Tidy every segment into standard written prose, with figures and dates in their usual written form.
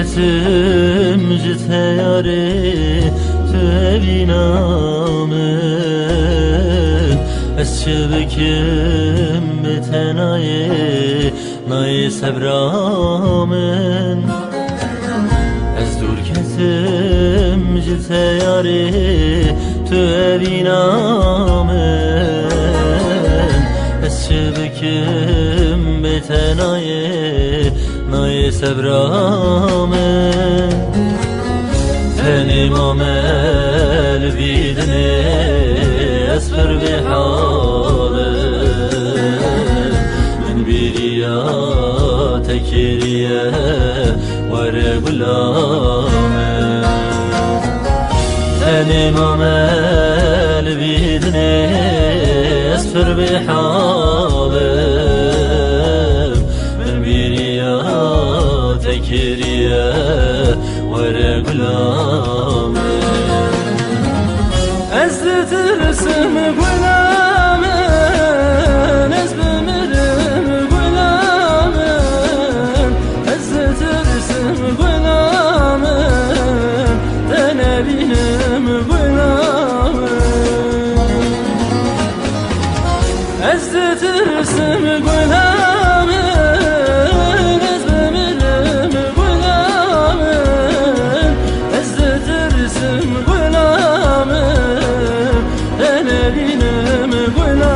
kesim jiteyari tevinamen esçebekim betenaye nay sebramen ez dur kesim jiteyari tevinamen esçebekim betenaye nay sebramen tenim amel bidne esfer bihalim min biriya tekiriye vere gulamen tenim amel bidne esfer bihalim min biriya tekiriye vere gulamen ez tırısım gulamen ez bimirim gulamen ez tırısım gulamen denebinim gulamen ez tırısım gulamen ez bimirim gulamen ez tırısım gulamen denebinim gulamen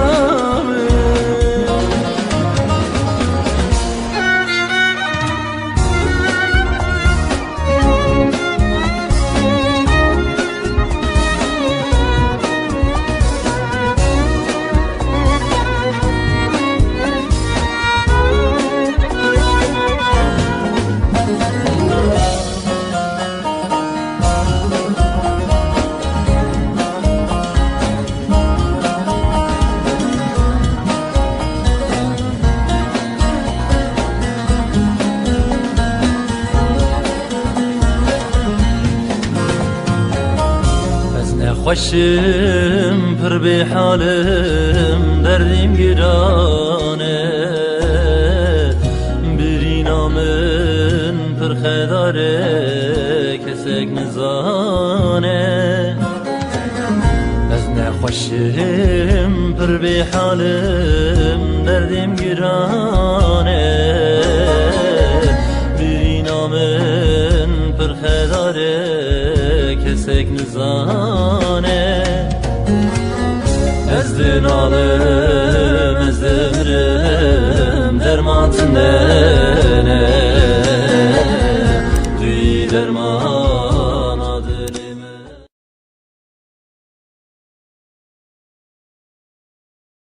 خوشم پر به حالم دردیم گرانه برینا من پر خداره کسک نزانه از نخوشم پر به حالم دردیم گرانه برینا من پر خداره کسک نزانه ez dün alım ez devrem derman tine